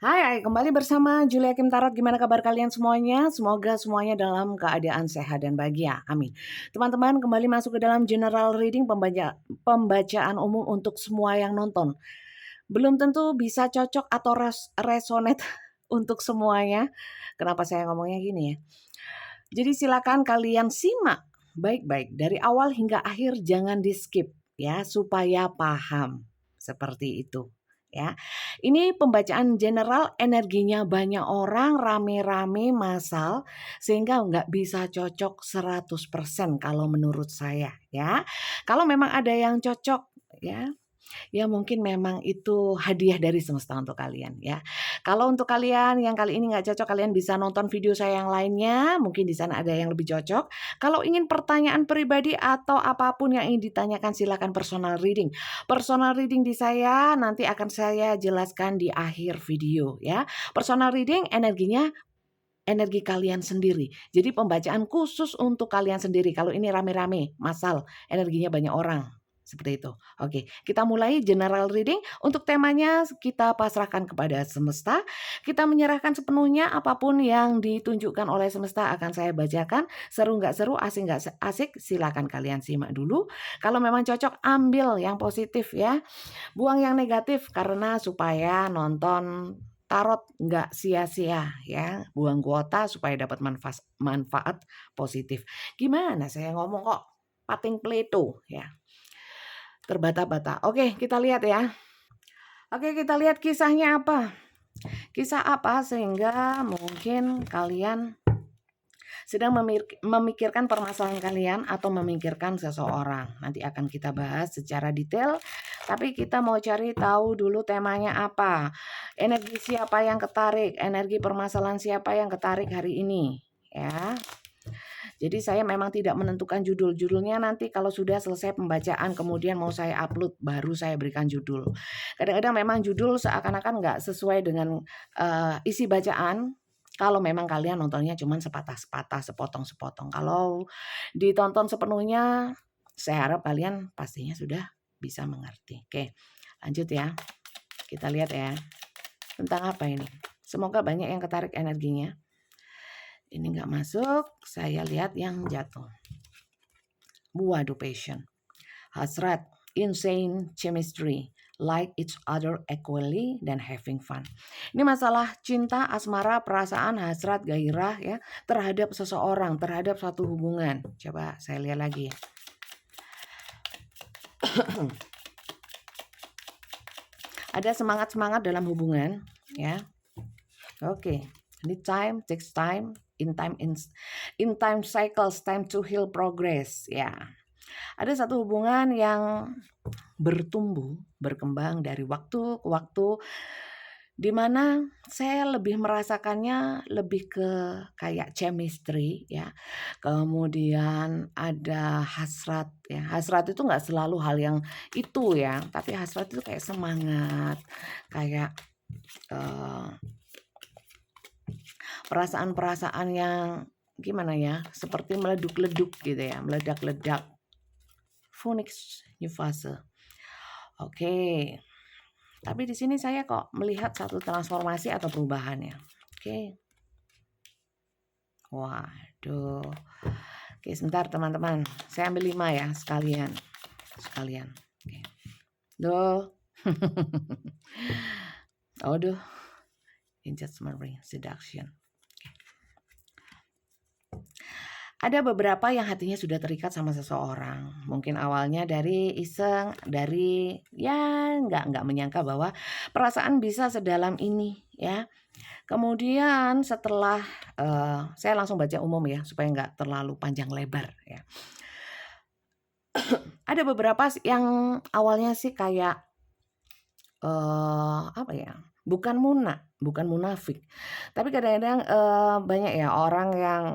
Hai, kembali bersama Julia Kim Tarot. Gimana kabar kalian semuanya? Semoga semuanya dalam keadaan sehat dan bahagia. Amin. Teman-teman, kembali masuk ke dalam general reading pembacaan umum untuk semua yang nonton. Belum tentu bisa cocok atau resonate untuk semuanya. Kenapa saya ngomongnya gini ya? Jadi silakan kalian simak baik-baik dari awal hingga akhir, jangan di-skip ya supaya paham. Seperti itu ya. Ini pembacaan general, energinya banyak orang, rame-rame, massal, sehingga nggak bisa cocok 100% kalau menurut saya ya. Kalau memang ada yang cocok ya, ya mungkin memang itu hadiah dari semesta untuk kalian ya. Kalau untuk kalian yang kali ini nggak cocok, kalian bisa nonton video saya yang lainnya, mungkin di sana ada yang lebih cocok. Kalau ingin pertanyaan pribadi atau apapun yang ingin ditanyakan, silakan personal reading. Personal reading di saya nanti akan saya jelaskan di akhir video ya. Personal reading energinya energi kalian sendiri. Jadi pembacaan khusus untuk kalian sendiri. Kalau ini rame-rame, massal, energinya banyak orang. Seperti itu. Oke, kita mulai general reading. Untuk temanya kita pasrahkan kepada semesta. Kita menyerahkan sepenuhnya, apapun yang ditunjukkan oleh semesta akan saya bacakan. Seru nggak seru, asik nggak asik, silakan kalian simak dulu. Kalau memang cocok, ambil yang positif ya. Buang yang negatif karena supaya nonton tarot nggak sia-sia ya. Buang kuota supaya dapat manfaat positif. Gimana saya ngomong kok pating Plato ya. Terbata-bata. Oke, kita lihat ya. Oke, kita lihat kisahnya apa. Kisah apa sehingga mungkin kalian sedang memikirkan permasalahan kalian atau memikirkan seseorang. Nanti akan kita bahas secara detail, tapi kita mau cari tahu dulu temanya apa. Energi siapa yang ketarik, energi permasalahan siapa yang ketarik hari ini, ya. Jadi saya memang tidak menentukan judul. Judulnya nanti kalau sudah selesai pembacaan kemudian mau saya upload baru saya berikan judul. Kadang-kadang memang judul seakan-akan nggak sesuai dengan isi bacaan. Kalau memang kalian nontonnya cuma sepatah-sepatah, sepotong-sepotong. Kalau ditonton sepenuhnya, saya harap kalian pastinya sudah bisa mengerti. Oke, lanjut ya. Kita lihat ya. Tentang apa ini? Semoga banyak yang ketarik energinya. Ini nggak masuk, saya lihat yang jatuh. Waduh, passion. Hasrat, insane chemistry, like each other equally, dan having fun. Ini masalah cinta, asmara, perasaan, hasrat, gairah ya terhadap seseorang, terhadap suatu hubungan. Coba saya lihat lagi. Ada semangat-semangat dalam hubungan ya. Oke. Ini time takes time, in time cycles, time to heal progress ya. Ada satu hubungan yang bertumbuh, berkembang dari waktu ke waktu, di mana saya lebih merasakannya lebih ke kayak chemistry ya. Kemudian ada hasrat ya. Hasrat itu nggak selalu hal yang itu ya, tapi hasrat itu kayak semangat, kayak perasaan-perasaan yang gimana ya, seperti meleduk-leduk gitu ya, meledak-ledak. Phoenix new fase. Oke. Tapi di sini saya kok melihat satu transformasi atau perubahannya. Oke. Waduh. Oke, sebentar teman-teman. Saya ambil 5 ya sekalian. Oke. Duh. Aduh. Engagement ring seduction. Ada beberapa yang hatinya sudah terikat sama seseorang. Mungkin awalnya dari iseng, dari ya nggak menyangka bahwa perasaan bisa sedalam ini ya. Kemudian setelah saya langsung baca umum ya supaya nggak terlalu panjang lebar ya. Ada beberapa yang awalnya sih kayak apa ya? Bukan munafik. Tapi kadang-kadang banyak ya orang yang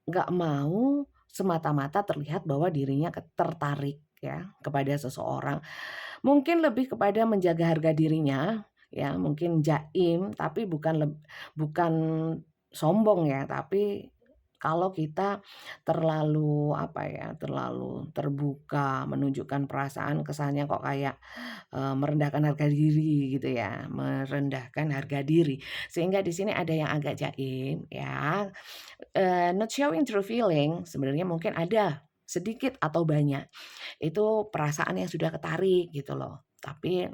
nggak mau semata-mata terlihat bahwa dirinya tertarik ya kepada seseorang. Mungkin lebih kepada menjaga harga dirinya ya, mungkin jaim tapi bukan sombong ya, tapi kalau kita terlalu terlalu terbuka, menunjukkan perasaan kesannya kok kayak, merendahkan harga diri gitu ya, merendahkan harga diri. Sehingga di sini ada yang agak jaim ya, not showing true feeling sebenarnya mungkin ada sedikit atau banyak, itu perasaan yang sudah ketarik gitu loh. Tapi,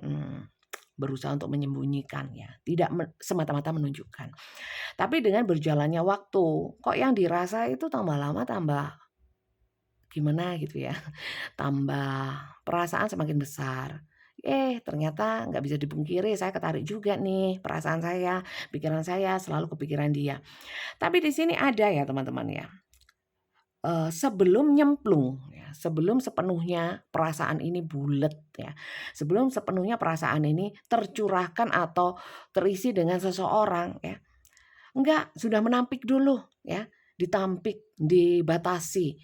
berusaha untuk menyembunyikan ya, tidak semata-mata menunjukkan. Tapi dengan berjalannya waktu, kok yang dirasa itu tambah lama tambah gimana gitu ya, tambah perasaan semakin besar. Ternyata nggak bisa dipungkiri saya ketarik juga nih perasaan saya, pikiran saya selalu kepikiran dia. Tapi di sini ada ya teman-teman ya, sebelum nyemplung ya, sebelum sepenuhnya perasaan ini bulet ya, sebelum sepenuhnya perasaan ini tercurahkan atau terisi dengan seseorang ya, enggak, sudah menampik dulu ya, ditampik, dibatasi,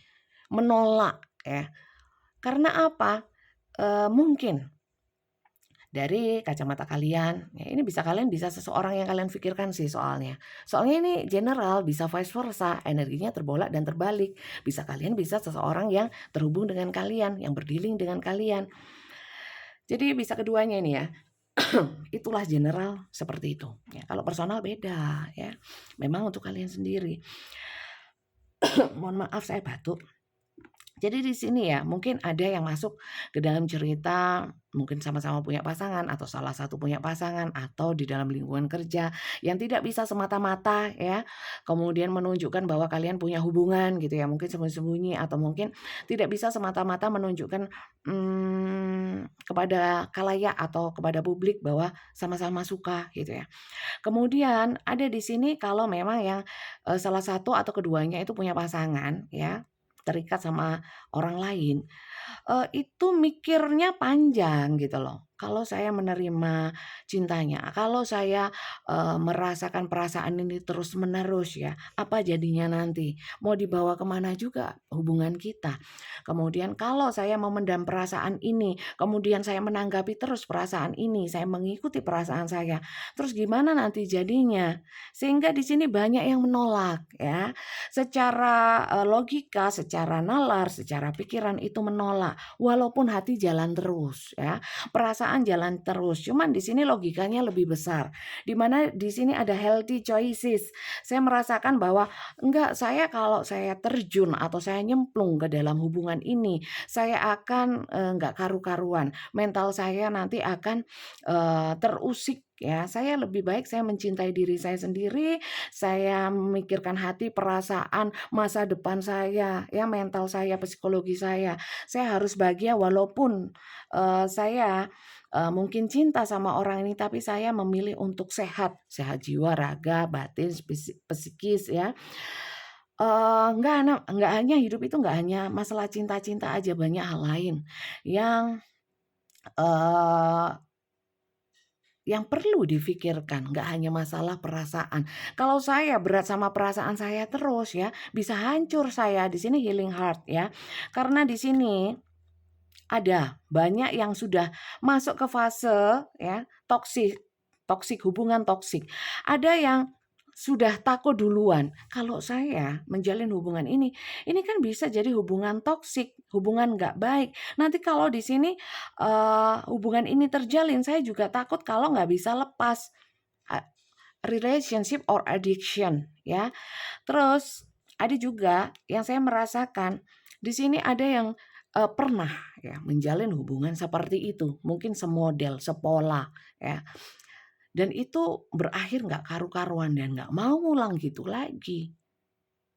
menolak ya. Karena apa? Mungkin dari kacamata kalian, ya ini kalian bisa seseorang yang kalian pikirkan sih soalnya. Soalnya ini general, bisa vice versa, energinya terbolak dan terbalik. Bisa seseorang yang terhubung dengan kalian, yang berdealing dengan kalian. Jadi bisa keduanya ini ya. Itulah general seperti itu. Ya, kalau personal beda ya. Memang untuk kalian sendiri. Mohon maaf saya batuk. Jadi di sini ya mungkin ada yang masuk ke dalam cerita mungkin sama-sama punya pasangan atau salah satu punya pasangan atau di dalam lingkungan kerja yang tidak bisa semata-mata ya kemudian menunjukkan bahwa kalian punya hubungan gitu ya mungkin sembunyi-sembunyi atau mungkin tidak bisa semata-mata menunjukkan kepada khalayak atau kepada publik bahwa sama-sama suka gitu ya. Kemudian ada di sini kalau memang yang salah satu atau keduanya itu punya pasangan ya terikat sama orang lain, itu mikirnya panjang gitu loh. Kalau saya menerima cintanya, kalau saya, merasakan perasaan ini terus-menerus ya, apa jadinya nanti? Mau dibawa kemana juga hubungan kita. Kemudian kalau saya memendam perasaan ini, kemudian saya menanggapi terus perasaan ini, saya mengikuti perasaan saya, terus gimana nanti jadinya? Sehingga di sini banyak yang menolak ya. Secara, logika, secara nalar, secara pikiran itu menolak. Walaupun hati jalan terus ya, perasaan jalan terus, cuman di sini logikanya lebih besar. Di mana di sini ada healthy choices. Saya merasakan bahwa enggak, saya kalau saya terjun atau saya nyemplung ke dalam hubungan ini, saya akan, enggak karu-karuan. Mental saya nanti akan, terusik ya. Saya lebih baik saya mencintai diri saya sendiri, saya memikirkan hati, perasaan, masa depan saya, ya mental saya, psikologi saya. Saya harus bahagia walaupun, saya, mungkin cinta sama orang ini, tapi saya memilih untuk sehat, sehat jiwa, raga, batin, psikis ya. Enggak hanya hidup itu enggak hanya masalah cinta-cinta aja, banyak hal lain yang, eee yang perlu difikirkan, nggak hanya masalah perasaan. Kalau saya berat sama perasaan saya terus ya, bisa hancur saya. Di sini healing heart ya. Karena di sini ada banyak yang sudah masuk ke fase ya, toksik, toksik hubungan toksik. Ada yang sudah takut duluan. Kalau saya menjalin hubungan ini kan bisa jadi hubungan toksik, hubungan nggak baik. Nanti kalau di sini hubungan ini terjalin, saya juga takut kalau nggak bisa lepas. A- Relationship or addiction ya. Terus ada juga yang saya merasakan di sini ada yang pernah ya menjalin hubungan seperti itu, mungkin semodel, sepola ya. Dan itu berakhir nggak karu-karuan dan nggak mau ngulang gitu lagi.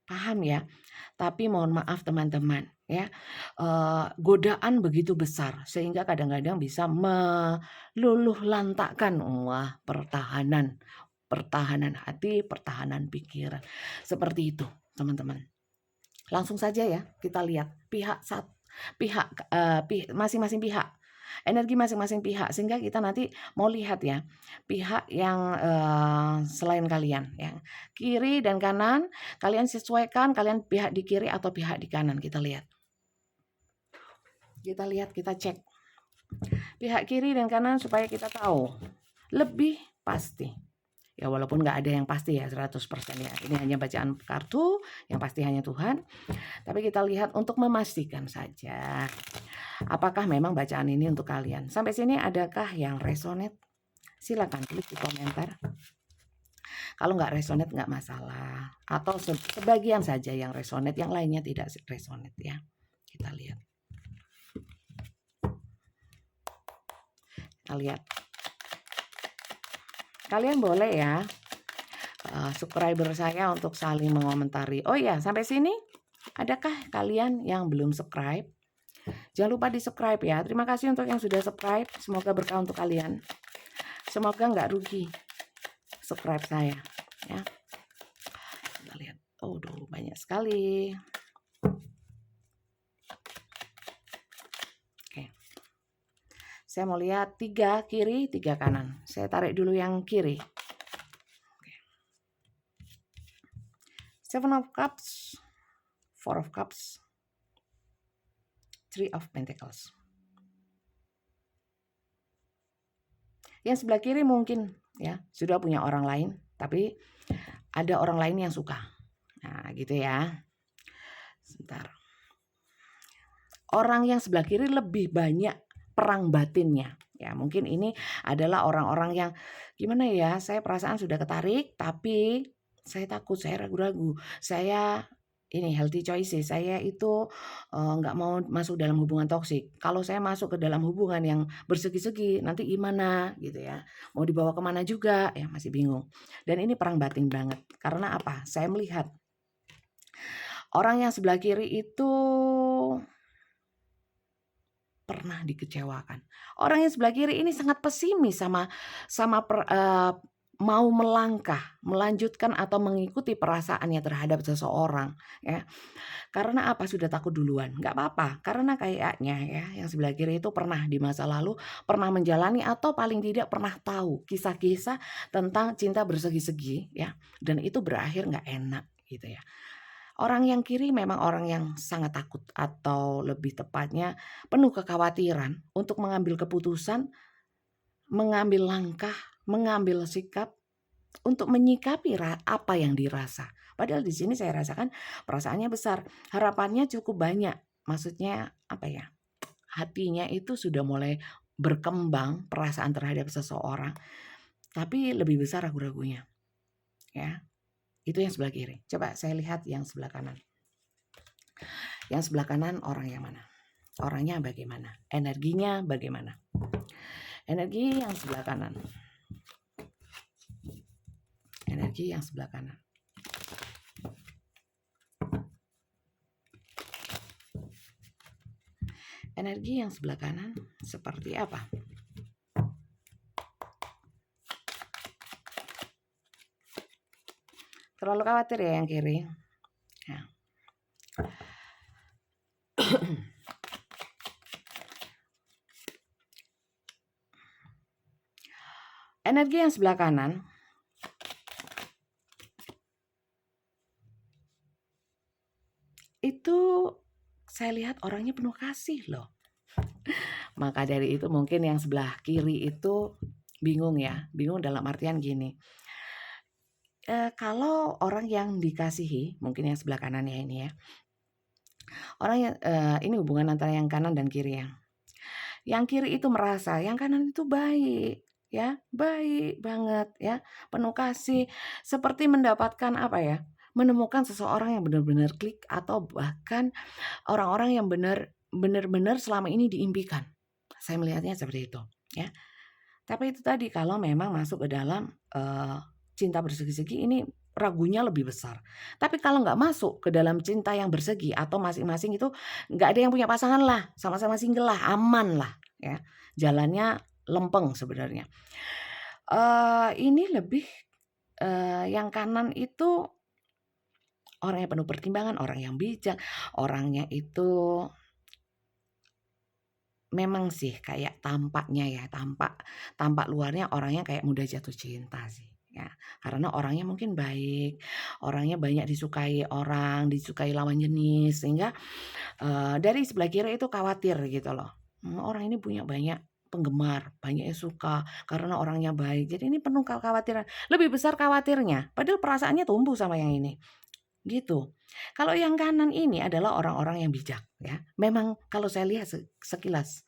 Paham ya? Tapi mohon maaf teman-teman ya, godaan begitu besar sehingga kadang-kadang bisa meluluhlantakkan wah pertahanan, pertahanan hati, pertahanan pikiran. Seperti itu teman-teman. Langsung saja ya kita lihat pihak, masing-masing pihak, energi masing-masing pihak sehingga kita nanti mau lihat ya, pihak yang, selain kalian yang kiri dan kanan, kalian sesuaikan kalian pihak di kiri atau pihak di kanan kita lihat. Kita lihat, kita cek pihak kiri dan kanan supaya kita tahu lebih pasti. Ya walaupun nggak ada yang pasti ya 100% ya. Ini hanya bacaan kartu, yang pasti hanya Tuhan. Tapi kita lihat untuk memastikan saja. Apakah memang bacaan ini untuk kalian? Sampai sini adakah yang resonate? Silakan klik di komentar. Kalau nggak resonate nggak masalah. Atau sebagian saja yang resonate, yang lainnya tidak resonate ya. Kita lihat. Kita lihat. Kalian boleh ya subscriber saya untuk saling mengomentari. Oh ya, sampai sini adakah kalian yang belum subscribe? Jangan lupa di subscribe ya. Terima kasih untuk yang sudah subscribe. Semoga berkah untuk kalian. Semoga nggak rugi subscribe saya ya. Kita lihat. Oh, banyak sekali. Oke. Saya mau lihat 3 kiri, 3 kanan. Saya tarik dulu yang kiri. Seven of Cups, Four of Cups, Three of Pentacles. Yang sebelah kiri mungkin ya sudah punya orang lain, tapi ada orang lain yang suka. Nah, gitu ya. Sebentar. Orang yang sebelah kiri lebih banyak perang batinnya. Ya, mungkin ini adalah orang-orang yang gimana ya, saya perasaan sudah ketarik, tapi saya takut, saya ragu-ragu. Saya ini healthy choices, saya itu nggak mau masuk dalam hubungan toksik. Kalau saya masuk ke dalam hubungan yang bersegi-segi, nanti gimana gitu ya. Mau dibawa kemana juga, ya masih bingung. Dan ini perang batin banget. Karena apa? Saya melihat orang yang sebelah kiri itu pernah dikecewakan. Orang yang sebelah kiri ini sangat pesimis sama mau melangkah, melanjutkan atau mengikuti perasaannya terhadap seseorang ya. Karena apa? Sudah takut duluan. Nggak apa-apa, karena kayaknya ya yang sebelah kiri itu pernah di masa lalu pernah menjalani atau paling tidak pernah tahu kisah-kisah tentang cinta bersegi-segi ya. Dan itu berakhir nggak enak gitu ya. Orang yang kiri memang orang yang sangat takut atau lebih tepatnya penuh kekhawatiran untuk mengambil keputusan, mengambil langkah, mengambil sikap untuk menyikapi apa yang dirasa. Padahal di sini saya rasakan perasaannya besar, harapannya cukup banyak. Maksudnya apa ya? Hatinya itu sudah mulai berkembang perasaan terhadap seseorang, tapi lebih besar ragu-ragunya. Ya. Itu yang sebelah kiri. Coba saya lihat yang sebelah kanan. Yang sebelah kanan orang yang mana? Orangnya bagaimana? Energinya bagaimana? Energi yang sebelah kanan. Energi yang sebelah kanan. Energi yang sebelah kanan seperti apa? Terlalu khawatir ya yang kiri. Ya. Energi yang sebelah kanan itu saya lihat orangnya penuh kasih loh. Maka dari itu mungkin yang sebelah kiri itu bingung ya. Bingung dalam artian gini. Kalau orang yang dikasihi, mungkin yang sebelah kanan ya ini ya. Orang yang ini hubungan antara yang kanan dan kiri ya. Yang kiri itu merasa yang kanan itu baik ya, baik banget ya, penuh kasih, seperti mendapatkan apa ya? Menemukan seseorang yang benar-benar klik atau bahkan orang-orang yang benar-benar selama ini diimpikan. Saya melihatnya seperti itu ya. Tapi itu tadi kalau memang masuk ke dalam cinta bersegi-segi ini ragunya lebih besar. Tapi kalau nggak masuk ke dalam cinta yang bersegi atau masing-masing itu nggak ada yang punya pasangan lah, sama-sama single lah, aman lah ya. Jalannya lempeng sebenarnya. Ini lebih yang kanan itu orang yang penuh pertimbangan, orang yang bijak, orangnya itu memang sih kayak tampaknya ya, tampak luarnya orangnya kayak mudah jatuh cinta sih. Ya, karena orangnya mungkin baik, orangnya banyak disukai orang, disukai lawan jenis, sehingga dari sebelah kiri itu khawatir gitu loh. Orang ini punya banyak penggemar, banyak yang suka karena orangnya baik. Jadi ini penuh kekhawatiran. Lebih besar khawatirnya, padahal perasaannya tumbuh sama yang ini. Gitu. Kalau yang kanan ini adalah orang-orang yang bijak ya. Memang kalau saya lihat sekilas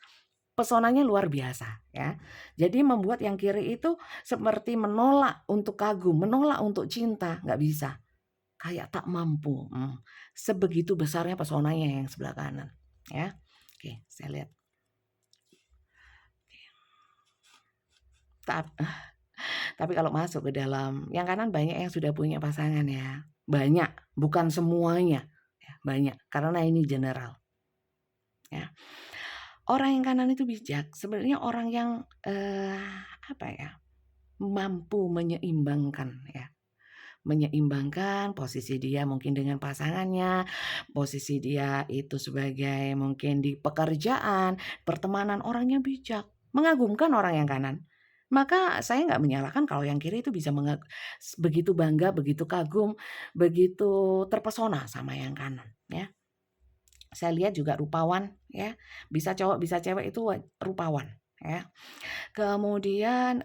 pesonanya luar biasa ya. Jadi membuat yang kiri itu seperti menolak untuk kagum, menolak untuk cinta, nggak bisa. Kayak tak mampu. Sebegitu besarnya pesonanya yang sebelah kanan ya. Oke, saya lihat. Tapi kalau masuk ke dalam yang kanan banyak yang sudah punya pasangan ya. Banyak, bukan semuanya. Ya, banyak karena ini general. Ya. Orang yang kanan itu bijak, sebenarnya orang yang apa ya? Mampu menyeimbangkan ya. Menyeimbangkan posisi dia mungkin dengan pasangannya, posisi dia itu sebagai mungkin di pekerjaan, pertemanan, orangnya bijak, mengagumkan orang yang kanan. Maka saya nggak menyalahkan kalau yang kiri itu bisa begitu bangga, begitu kagum, begitu terpesona sama yang kanan ya. Saya lihat juga rupawan ya, bisa cowok bisa cewek itu rupawan ya. Kemudian,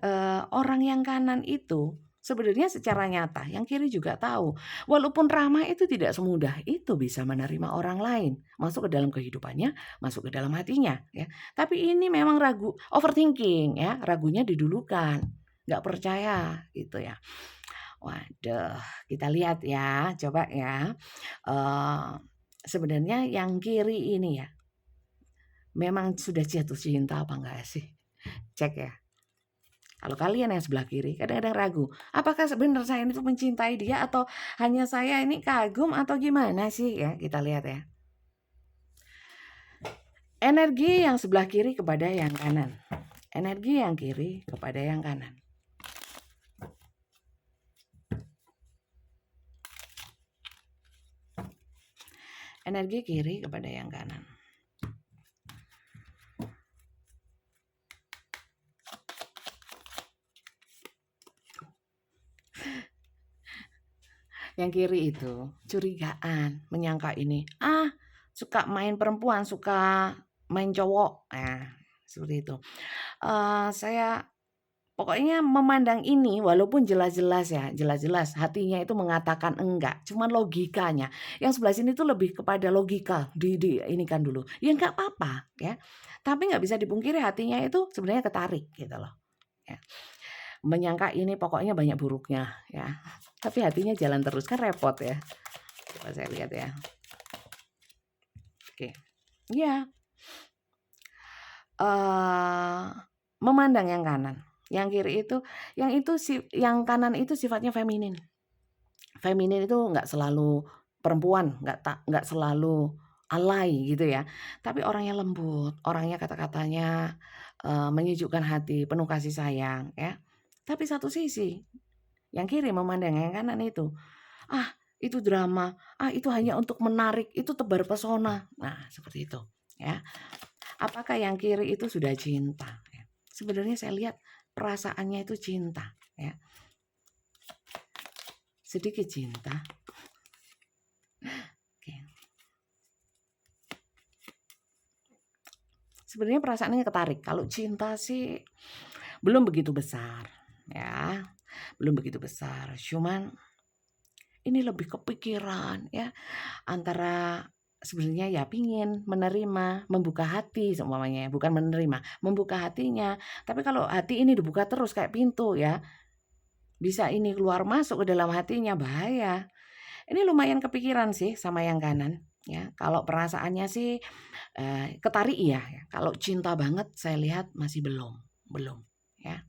orang yang kanan itu sebenarnya secara nyata yang kiri juga tahu, walaupun ramah itu tidak semudah itu bisa menerima orang lain, masuk ke dalam kehidupannya, masuk ke dalam hatinya ya. Tapi ini memang ragu, overthinking ya, ragunya didulukan, nggak percaya gitu ya. Waduh, kita lihat ya, coba ya, sebenarnya yang kiri ini ya, memang sudah jatuh cinta apa enggak sih? Cek ya. Kalau kalian yang sebelah kiri kadang-kadang ragu, apakah sebenarnya saya itu mencintai dia atau hanya saya ini kagum atau gimana sih ya, kita lihat ya. Energi yang sebelah kiri kepada yang kanan. Energi yang kiri kepada yang kanan. Energi kiri kepada yang kanan. Yang kiri itu curigaan, menyangka ini, suka main perempuan, suka main cowok, nah seperti itu. Saya pokoknya memandang ini walaupun jelas-jelas ya, jelas-jelas hatinya itu mengatakan enggak, cuman logikanya. Yang sebelah sini tuh lebih kepada logika, ini kan dulu. Ya enggak apa-apa ya. Tapi nggak bisa dipungkiri hatinya itu sebenarnya ketarik gitu loh. Ya. Menyangka ini pokoknya banyak buruknya ya. Tapi hatinya jalan terus kan repot ya. Coba saya lihat ya. Oke. Iya. Memandang yang kanan. Yang kiri itu, yang kanan itu sifatnya feminin. Feminin itu nggak selalu perempuan, nggak selalu alay gitu ya. Tapi orangnya lembut, orangnya kata-katanya menyejukkan hati, penuh kasih sayang ya. Tapi satu sisi, yang kiri memandang yang kanan itu, itu drama, itu hanya untuk menarik, itu tebar pesona. Nah, seperti itu ya. Apakah yang kiri itu sudah cinta? Sebenarnya saya lihat perasaannya itu cinta ya. Sedikit cinta. Oke. Sebenarnya perasaannya ketarik. Kalau cinta sih belum begitu besar ya. Belum begitu besar. Cuman ini lebih kepikiran ya. Antara sebenarnya ya pingin menerima, membuka hati semuanya, bukan menerima, membuka hatinya. Tapi kalau hati ini dibuka terus kayak pintu ya, bisa ini keluar masuk ke dalam hatinya, bahaya. Ini lumayan kepikiran sih sama yang kanan ya. Kalau perasaannya sih ketarik iya ya. Kalau cinta banget saya lihat masih belum ya.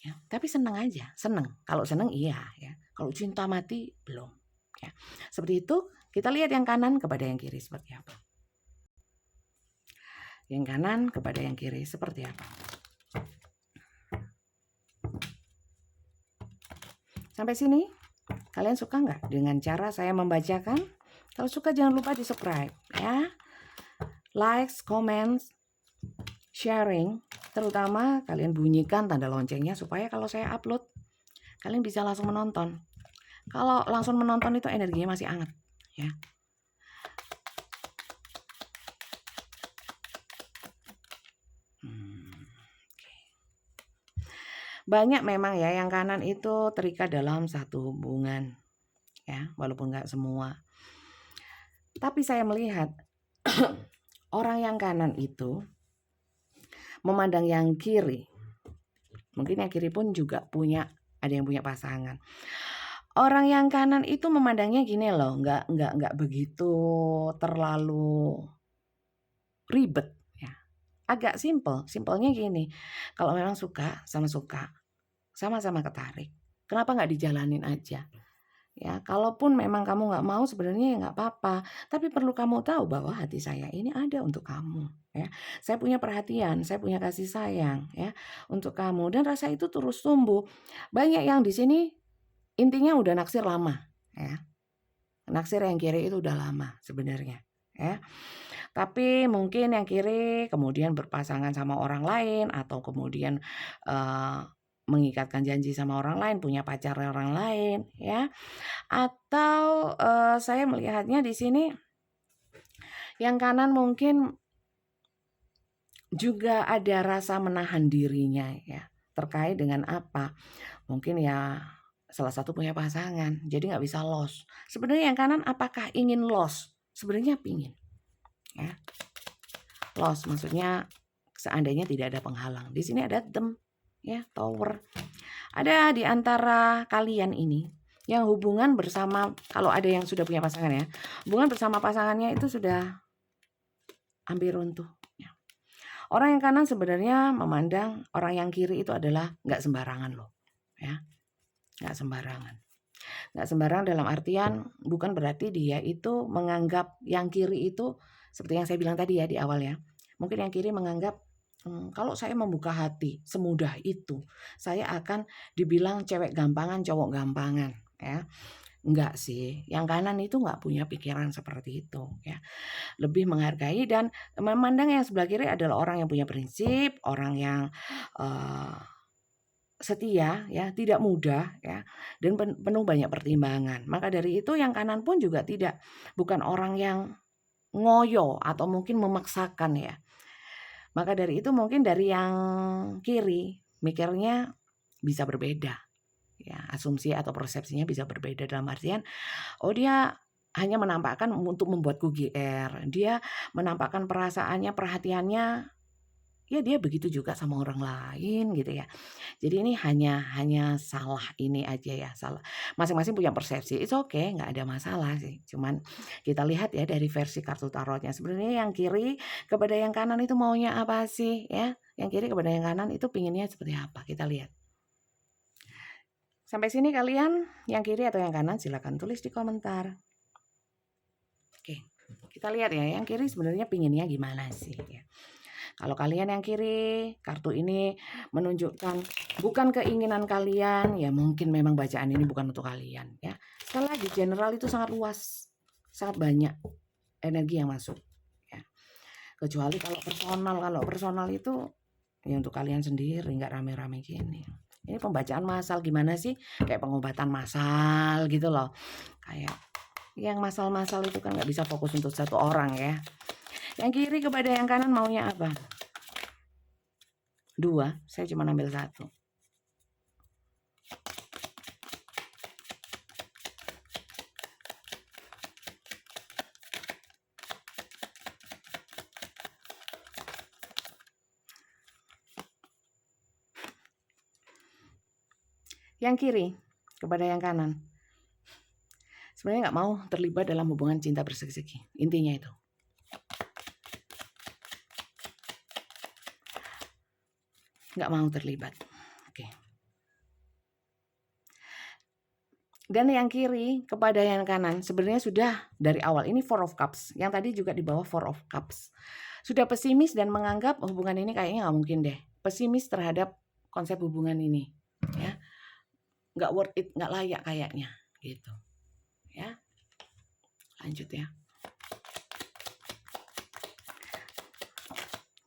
Ya, tapi seneng aja, seneng. Kalau seneng iya ya. Kalau cinta mati belum ya. Seperti itu. Kita lihat yang kanan kepada yang kiri seperti apa. Yang kanan kepada yang kiri seperti apa. Sampai sini, kalian suka nggak dengan cara saya membacakan? Kalau suka jangan lupa di subscribe ya. Likes, comments, sharing. Terutama kalian bunyikan tanda loncengnya supaya kalau saya upload, kalian bisa langsung menonton. Kalau langsung menonton itu energinya masih hangat ya. Banyak memang ya yang kanan itu terikat dalam satu hubungan, ya, walaupun nggak semua. Tapi saya melihat orang yang kanan itu memandang yang kiri. Mungkin yang kiri pun juga ada yang punya pasangan. Orang yang kanan itu memandangnya gini loh, nggak begitu terlalu ribet ya. Agak simpelnya gini. Kalau memang suka, sama-sama ketarik. Kenapa nggak dijalanin aja? Ya, kalaupun memang kamu nggak mau sebenarnya ya nggak apa-apa. Tapi perlu kamu tahu bahwa hati saya ini ada untuk kamu. Ya, saya punya perhatian, saya punya kasih sayang ya untuk kamu dan rasa itu terus tumbuh. Banyak yang di sini intinya udah naksir lama ya. Naksir yang kiri itu udah lama sebenarnya ya. Tapi mungkin yang kiri kemudian berpasangan sama orang lain atau kemudian mengikatkan janji sama orang lain, punya pacar orang lain ya. Atau saya melihatnya di sini yang kanan mungkin juga ada rasa menahan dirinya ya. Terkait dengan apa? Mungkin ya salah satu punya pasangan, jadi nggak bisa loss. Sebenarnya yang kanan apakah ingin loss? Sebenarnya pingin ya. Loss maksudnya seandainya tidak ada penghalang. Di sini ada ya, tower. Ada di antara kalian ini yang hubungan bersama, kalau ada yang sudah punya pasangan ya, hubungan bersama pasangannya itu sudah hampir runtuh. Ya. Orang yang kanan sebenarnya memandang orang yang kiri itu adalah nggak sembarangan loh, ya, nggak sembarangan. Nggak sembarangan dalam artian bukan berarti dia itu menganggap yang kiri itu seperti yang saya bilang tadi ya di awal ya. Mungkin yang kiri menganggap kalau saya membuka hati semudah itu, saya akan dibilang cewek gampangan, cowok gampangan ya. Enggak sih, yang kanan itu enggak punya pikiran seperti itu ya. Lebih menghargai dan memandang yang sebelah kiri adalah orang yang punya prinsip, orang yang setia ya, tidak mudah ya, dan penuh banyak pertimbangan. Maka dari itu yang kanan pun juga bukan orang yang ngoyo atau mungkin memaksakan ya. Maka dari itu mungkin dari yang kiri mikirnya bisa berbeda. Ya, asumsi atau persepsinya bisa berbeda dalam artian, oh dia hanya menampakkan untuk membuatku GR. Dia menampakkan perasaannya, perhatiannya, ya dia begitu juga sama orang lain gitu ya. Jadi ini hanya salah ini aja ya, salah. Masing-masing punya persepsi. It's okay, nggak ada masalah sih. Cuman kita lihat ya dari versi kartu tarotnya. Sebenarnya yang kiri kepada yang kanan itu maunya apa sih ya? Yang kiri kepada yang kanan itu pinginnya seperti apa? Kita lihat. Sampai sini kalian yang kiri atau yang kanan silakan tulis di komentar. Oke, kita lihat ya yang kiri sebenarnya pinginnya gimana sih ya. Kalau kalian yang kiri, kartu ini menunjukkan bukan keinginan kalian, ya mungkin memang bacaan ini bukan untuk kalian ya. Sekali lagi general itu sangat luas, sangat banyak energi yang masuk ya. Kecuali kalau personal itu ya untuk kalian sendiri, nggak rame-rame gini. Ini pembacaan massal gimana sih? Kayak pengobatan massal gitu loh. Kayak yang massal-massal itu kan nggak bisa fokus untuk satu orang ya. Yang kiri kepada yang kanan maunya apa? 2, saya cuma ambil 1. Yang kiri kepada yang kanan. Sebenarnya nggak mau terlibat dalam hubungan cinta bersegi-segi. Intinya itu. Nggak mau terlibat. Oke. Dan yang kiri kepada yang kanan sebenarnya sudah dari awal. Ini Four of Cups. Yang tadi juga di bawah Four of Cups. Sudah pesimis dan menganggap hubungan ini kayaknya nggak mungkin deh. Pesimis terhadap konsep hubungan ini. Ya. Nggak worth it, nggak layak kayaknya. Gitu. Ya. Lanjut ya.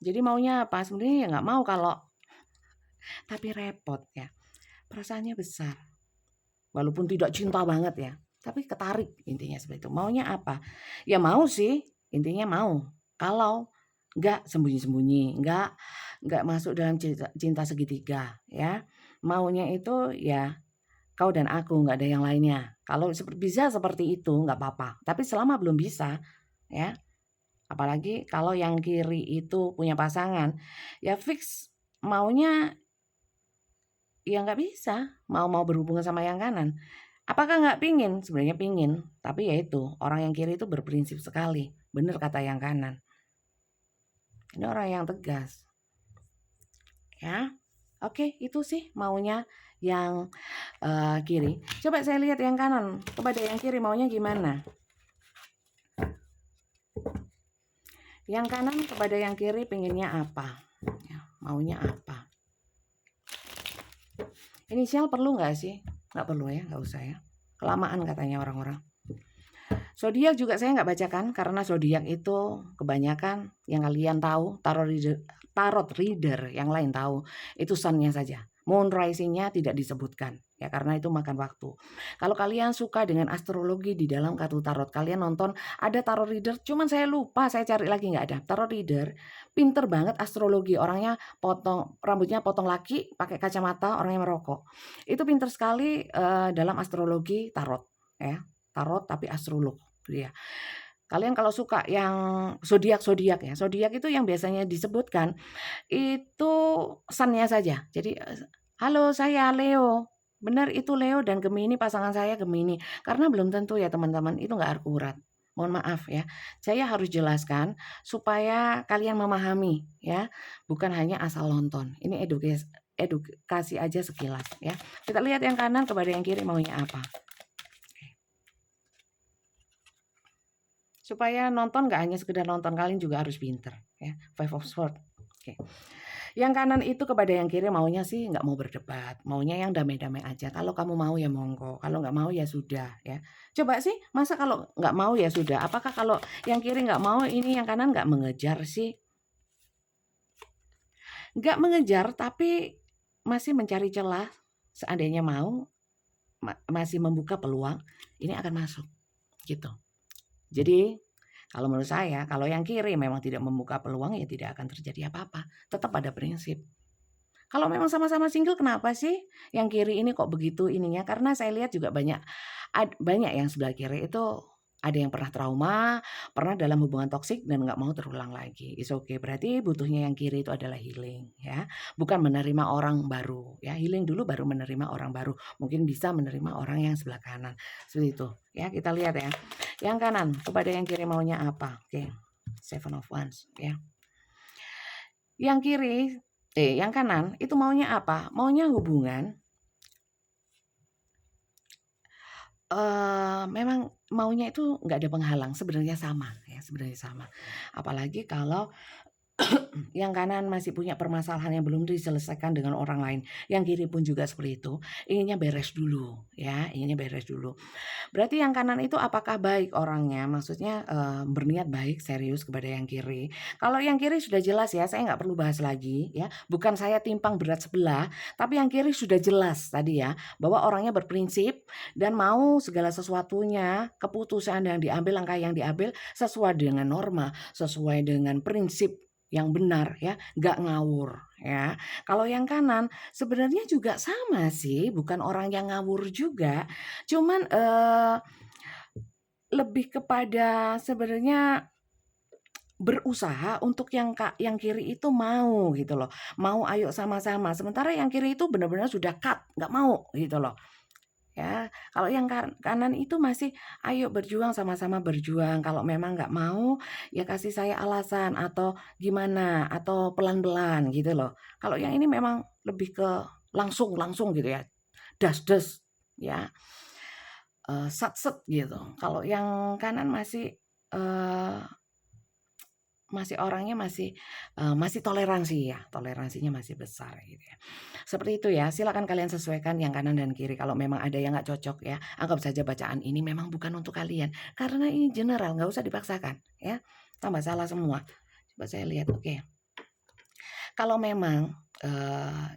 Jadi maunya apa? Sebenarnya ya nggak mau kalau. Tapi repot ya. Perasaannya besar. Walaupun tidak cinta banget ya. Tapi ketarik intinya seperti itu. Maunya apa? Ya mau sih. Intinya mau. Kalau nggak sembunyi-sembunyi. Nggak masuk dalam cinta segitiga. Ya. maunya itu ya kau dan aku, nggak ada yang lainnya. Kalau bisa seperti itu nggak apa-apa, tapi selama belum bisa, ya, apalagi kalau yang kiri itu punya pasangan, ya fix maunya ya nggak bisa, mau berhubungan sama yang kanan. Apakah nggak pingin? Sebenarnya pingin, tapi ya itu, orang yang kiri itu berprinsip sekali, bener kata yang kanan. Ini orang yang tegas, ya. Oke, itu sih maunya yang kiri. Coba saya lihat yang kanan, kepada yang kiri maunya gimana? Yang kanan kepada yang kiri pengennya apa? Ya, maunya apa? Inisial perlu nggak sih? Nggak perlu ya, nggak usah ya. Kelamaan katanya orang-orang. Zodiak juga saya nggak bacakan karena zodiak itu kebanyakan yang kalian tahu, tarot reader yang lain tahu, itu sun-nya saja. Moon rising-nya tidak disebutkan ya karena itu makan waktu. Kalau kalian suka dengan astrologi di dalam kartu tarot, kalian nonton ada tarot reader, cuman saya lupa, saya cari lagi nggak ada. Tarot reader pinter banget astrologi, orangnya rambutnya potong laki, pakai kacamata, orangnya merokok. Itu pinter sekali dalam astrologi tarot ya. Tarot tapi astrolog ya. Kalian kalau suka yang zodiak ya, zodiak itu yang biasanya disebutkan itu sun-nya saja. Jadi, halo saya Leo, benar itu Leo dan Gemini, pasangan saya Gemini. Karena belum tentu ya teman-teman, itu nggak akurat. Mohon maaf ya, saya harus jelaskan supaya kalian memahami ya, bukan hanya asal nonton. Ini edukasi aja sekilas ya. Kita lihat yang kanan kepada yang kiri maunya apa. Supaya nonton nggak hanya sekedar nonton, kalian juga harus pinter ya. Five of Swords. Oke. Yang kanan itu kepada yang kiri maunya sih nggak mau berdebat, maunya yang damai-damai aja. Kalau kamu mau ya monggo, kalau nggak mau ya sudah ya. Coba sih, masa kalau nggak mau ya sudah. Apakah kalau yang kiri nggak mau, ini yang kanan nggak mengejar sih? Nggak mengejar, tapi masih mencari celah. Seandainya mau, masih membuka peluang, ini akan masuk gitu. Jadi kalau menurut saya, kalau yang kiri memang tidak membuka peluang ya tidak akan terjadi apa-apa. Tetap ada prinsip. Kalau memang sama-sama single kenapa sih yang kiri ini kok begitu ininya? Karena saya lihat juga banyak yang sebelah kiri itu ada yang pernah trauma, pernah dalam hubungan toksik dan nggak mau terulang lagi. It's okay, berarti butuhnya yang kiri itu adalah healing ya, bukan menerima orang baru ya. Healing dulu baru menerima orang baru. Mungkin bisa menerima orang yang sebelah kanan. Seperti itu ya, kita lihat ya. Yang kanan kepada yang kiri maunya apa? Oke. Seven of Wands ya. Yang kiri yang kanan itu maunya apa? Maunya hubungan memang maunya itu nggak ada penghalang, sebenarnya sama ya, sebenarnya sama. Apalagi kalau yang kanan masih punya permasalahan yang belum diselesaikan dengan orang lain, yang kiri pun juga seperti itu, inginnya beres dulu ya, inginnya beres dulu. Berarti yang kanan itu apakah baik orangnya? Maksudnya berniat baik, serius kepada yang kiri. Kalau yang kiri sudah jelas ya, saya nggak perlu bahas lagi ya. Bukan saya timpang berat sebelah, tapi yang kiri sudah jelas tadi ya, bahwa orangnya berprinsip dan mau segala sesuatunya, keputusan yang diambil, langkah yang diambil sesuai dengan norma, sesuai dengan prinsip yang benar ya, nggak ngawur ya. Kalau yang kanan sebenarnya juga sama sih, bukan orang yang ngawur juga. Cuman lebih kepada sebenarnya berusaha untuk yang kiri itu mau gitu loh. Mau ayo sama-sama. Sementara yang kiri itu benar-benar sudah cut, nggak mau gitu loh. Ya, kalau yang kanan itu masih ayo berjuang, sama-sama berjuang. Kalau memang nggak mau, ya kasih saya alasan atau gimana atau pelan-pelan gitu loh. Kalau yang ini memang lebih ke langsung gitu ya. Das ya. Sat-set gitu. Kalau yang kanan eee, masih orangnya masih toleransi ya, toleransinya masih besar gitu ya. Seperti itu ya, silakan kalian sesuaikan yang kanan dan kiri. Kalau memang ada yang nggak cocok ya, anggap saja bacaan ini memang bukan untuk kalian. Karena ini general, nggak usah dipaksakan ya. Tambah salah semua. Coba saya lihat, oke. Kalau memang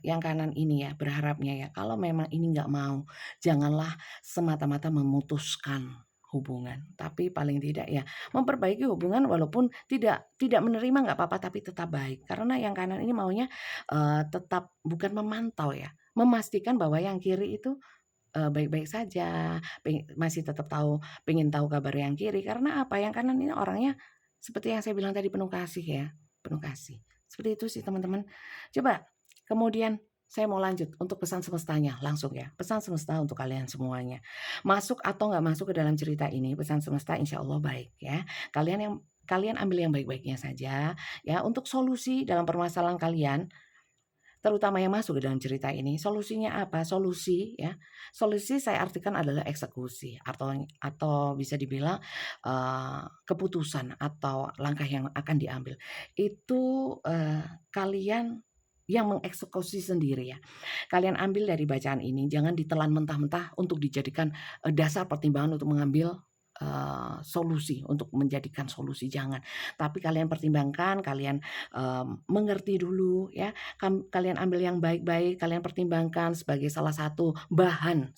yang kanan ini ya, berharapnya ya, kalau memang ini nggak mau, janganlah semata-mata memutuskan hubungan, tapi paling tidak ya memperbaiki hubungan walaupun tidak menerima nggak apa-apa, tapi tetap baik. Karena yang kanan ini maunya tetap bukan memantau ya, memastikan bahwa yang kiri itu baik-baik saja, masih tetap pengen tahu kabar yang kiri, karena apa, yang kanan ini orangnya seperti yang saya bilang tadi, penuh kasih ya, penuh kasih. Seperti itu sih teman-teman. Coba kemudian saya mau lanjut untuk pesan semestanya langsung ya, pesan semesta untuk kalian semuanya. Masuk atau nggak masuk ke dalam cerita ini, pesan semesta insya Allah baik ya. Kalian ambil yang baik-baiknya saja ya, untuk solusi dalam permasalahan kalian, terutama yang masuk ke dalam cerita ini, solusinya apa? Solusi saya artikan adalah eksekusi atau bisa dibilang, keputusan atau langkah yang akan diambil. Itu, kalian yang mengeksekusi sendiri ya. Kalian ambil dari bacaan ini, jangan ditelan mentah-mentah untuk dijadikan, dasar pertimbangan untuk mengambil, solusi, untuk menjadikan solusi, jangan. Tapi kalian pertimbangkan, kalian, mengerti dulu ya, kalian ambil yang baik-baik, kalian pertimbangkan sebagai salah satu bahan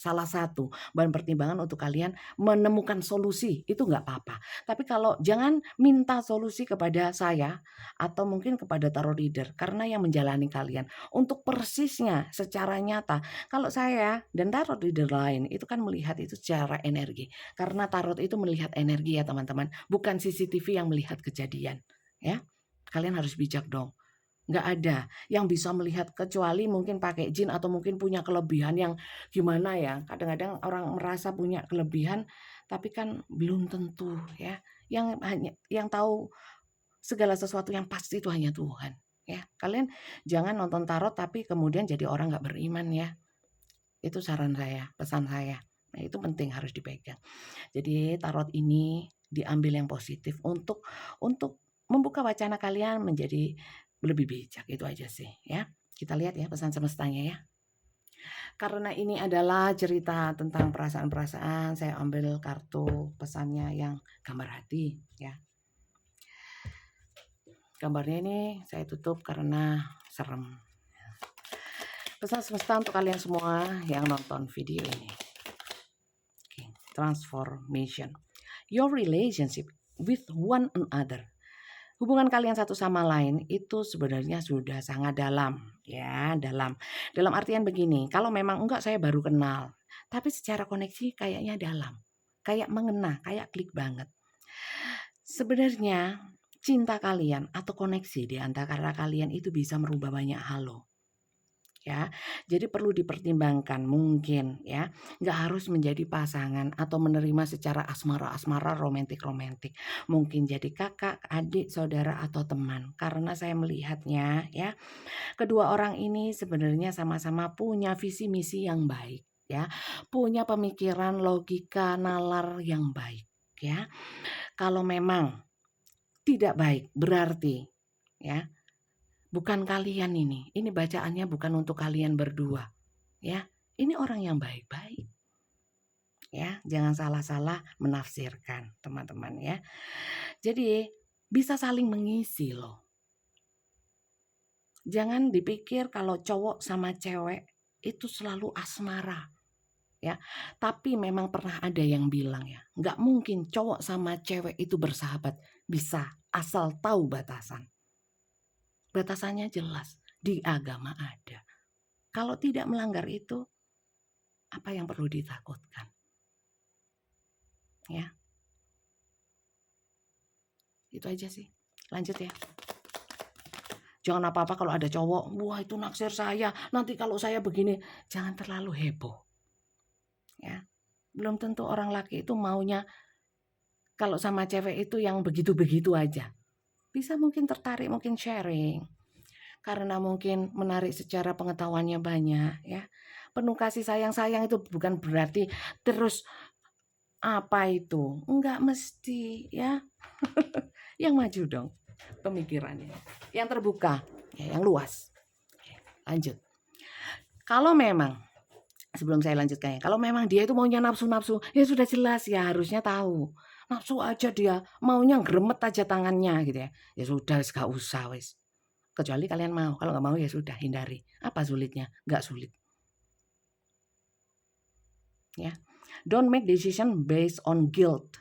pertimbangan untuk kalian menemukan solusi, itu nggak apa-apa. Tapi kalau jangan minta solusi kepada saya atau mungkin kepada tarot reader, karena yang menjalani kalian. Untuk persisnya secara nyata, kalau saya dan tarot reader lain itu kan melihat itu secara energi. Karena tarot itu melihat energi ya teman-teman, bukan CCTV yang melihat kejadian ya. Kalian harus bijak dong. Nggak ada yang bisa melihat kecuali mungkin pakai jin atau mungkin punya kelebihan yang gimana ya. Kadang-kadang orang merasa punya kelebihan tapi kan belum tentu ya. Yang tahu segala sesuatu yang pasti itu hanya Tuhan ya. Kalian jangan nonton tarot tapi kemudian jadi orang nggak beriman ya. Itu saran saya, pesan saya. Nah, itu penting harus dipegang. Jadi tarot ini diambil yang positif untuk membuka wacana kalian menjadi lebih bijak, itu aja sih ya. Kita lihat ya pesan semestanya ya. Karena ini adalah cerita tentang perasaan-perasaan, saya ambil kartu pesannya yang gambar hati ya. Gambarnya ini saya tutup karena serem. Pesan semesta untuk kalian semua yang nonton video ini. Okay. Transformation. Your relationship with one another. Hubungan kalian satu sama lain itu sebenarnya sudah sangat dalam ya, dalam artian begini, kalau memang enggak saya baru kenal, tapi secara koneksi kayaknya dalam, kayak mengena, kayak klik banget. Sebenarnya cinta kalian atau koneksi di antara kalian itu bisa merubah banyak hal loh. Ya, jadi perlu dipertimbangkan mungkin ya, nggak harus menjadi pasangan atau menerima secara asmara-asmara, romantik-romantik. Mungkin jadi kakak, adik, saudara atau teman. Karena saya melihatnya ya, kedua orang ini sebenarnya sama-sama punya visi misi yang baik ya, punya pemikiran, logika, nalar yang baik ya. Kalau memang tidak baik berarti ya, bukan kalian ini bacaannya bukan untuk kalian berdua ya. Ini orang yang baik-baik ya, jangan salah-salah menafsirkan teman-teman ya. Jadi bisa saling mengisi loh. Jangan dipikir kalau cowok sama cewek itu selalu asmara ya. Tapi memang pernah ada yang bilang ya, nggak mungkin cowok sama cewek itu bersahabat, bisa asal tahu batasan. Batasannya jelas, di agama ada. Kalau tidak melanggar itu, apa yang perlu ditakutkan? Ya. Itu aja sih. Lanjut ya. Jangan apa-apa kalau ada cowok, wah itu naksir saya, nanti kalau saya begini, jangan terlalu heboh. Ya. Belum tentu orang laki itu maunya kalau sama cewek itu yang begitu-begitu aja. Bisa mungkin tertarik, mungkin sharing. Karena mungkin menarik secara pengetahuannya banyak ya. Penuh kasih sayang-sayang itu bukan berarti terus apa itu, enggak mesti ya. Yang maju dong pemikirannya, yang terbuka ya, yang luas. Lanjut. Kalau memang sebelum saya lanjutkan ya, kalau memang dia itu maunya nafsu-nafsu, ya sudah jelas ya, harusnya tahu. Nafsu aja dia, maunya gremet aja tangannya gitu ya. Ya sudah, gak usah wis. Kecuali kalian mau, kalau nggak mau ya sudah, hindari. Apa sulitnya? Nggak sulit. Ya. Don't make decision based on guilt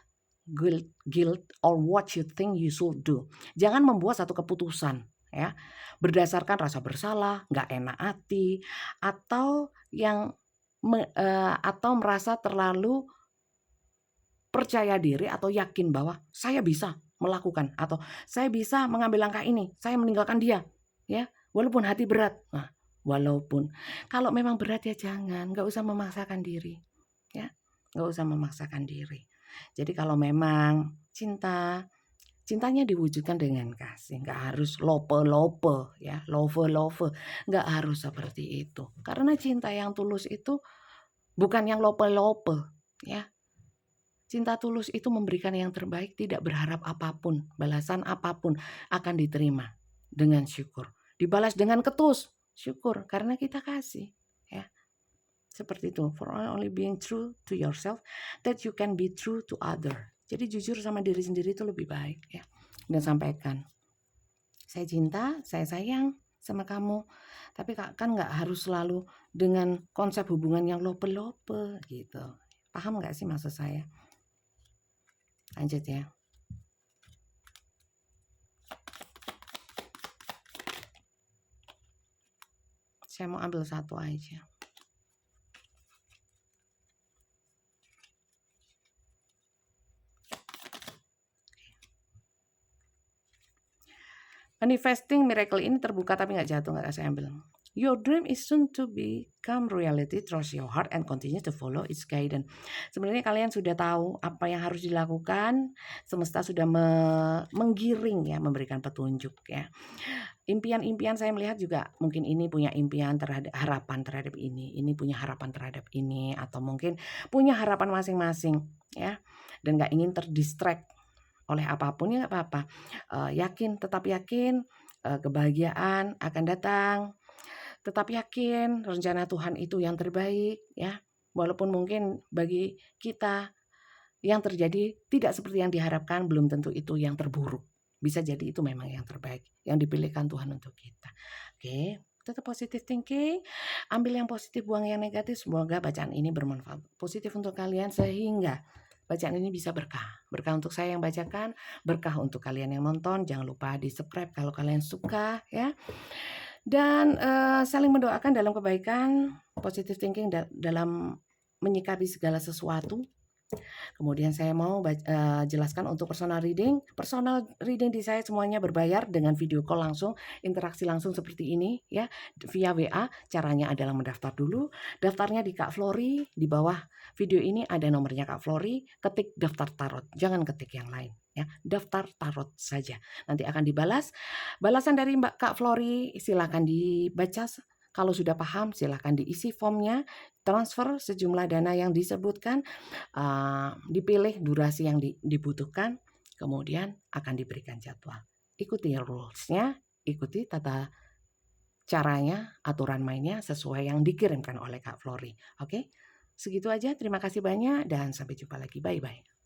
or what you think you should do. Jangan membuat satu keputusan ya. Berdasarkan rasa bersalah, nggak enak hati, atau atau merasa terlalu percaya diri atau yakin bahwa saya bisa melakukan atau saya bisa mengambil langkah ini, saya meninggalkan dia, ya, walaupun hati berat. Nah, walaupun kalau memang berat ya jangan, nggak usah memaksakan diri, ya, nggak usah memaksakan diri. Jadi kalau memang cintanya diwujudkan dengan kasih, nggak harus lope-lope, ya, love-love, nggak harus seperti itu. Karena cinta yang tulus itu bukan yang lope-lope, ya. Cinta tulus itu memberikan yang terbaik, tidak berharap apapun, balasan apapun akan diterima dengan syukur. Dibalas dengan ketus, syukur karena kita kasih, ya. Seperti itu. For only being true to yourself that you can be true to other. Jadi jujur sama diri sendiri itu lebih baik, ya. Dan sampaikan, saya cinta, saya sayang sama kamu. Tapi kan nggak harus selalu dengan konsep hubungan yang lope-lope gitu. Paham nggak sih maksud saya? Lanjut ya. Saya mau ambil satu aja. Manifesting miracle ini terbuka tapi nggak jatuh, nggak saya ambil. Your dream is soon to become reality. Trust your heart and continue to follow its guidance. Sebenarnya kalian sudah tahu apa yang harus dilakukan. Semesta sudah menggiring ya, memberikan petunjuk ya. Impian-impian saya melihat juga mungkin ini punya impian terhadap harapan terhadap ini punya harapan terhadap ini, atau mungkin punya harapan masing-masing ya, dan nggak ingin terdistract oleh apapun ya nggak apa-apa. Tetap yakin kebahagiaan akan datang. Tetap yakin rencana Tuhan itu yang terbaik ya. Walaupun mungkin bagi kita yang terjadi tidak seperti yang diharapkan, belum tentu itu yang terburuk. Bisa jadi itu memang yang terbaik, yang dipilihkan Tuhan untuk kita. Oke, tetap positive thinking, ambil yang positif, buang yang negatif. Semoga bacaan ini bermanfaat positif untuk kalian sehingga bacaan ini bisa berkah. Berkah untuk saya yang bacakan, berkah untuk kalian yang nonton. Jangan lupa di-subscribe kalau kalian suka ya. Dan saling mendoakan dalam kebaikan, positive thinking dalam menyikapi segala sesuatu. Kemudian saya mau jelaskan untuk personal reading. Personal reading di saya semuanya berbayar dengan video call langsung, interaksi langsung seperti ini ya, via WA. Caranya adalah mendaftar dulu. Daftarnya di Kak Flori, di bawah video ini ada nomornya Kak Flori. Ketik daftar tarot, jangan ketik yang lain ya. Daftar tarot saja. Nanti akan dibalas. Balasan dari Mbak Kak Flori silakan dibaca. Kalau sudah paham silahkan diisi formnya, transfer sejumlah dana yang disebutkan, dipilih durasi yang dibutuhkan, kemudian akan diberikan jadwal. Ikuti rules-nya, ikuti tata caranya, aturan mainnya sesuai yang dikirimkan oleh Kak Flori. Oke, segitu aja. Terima kasih banyak dan sampai jumpa lagi. Bye-bye.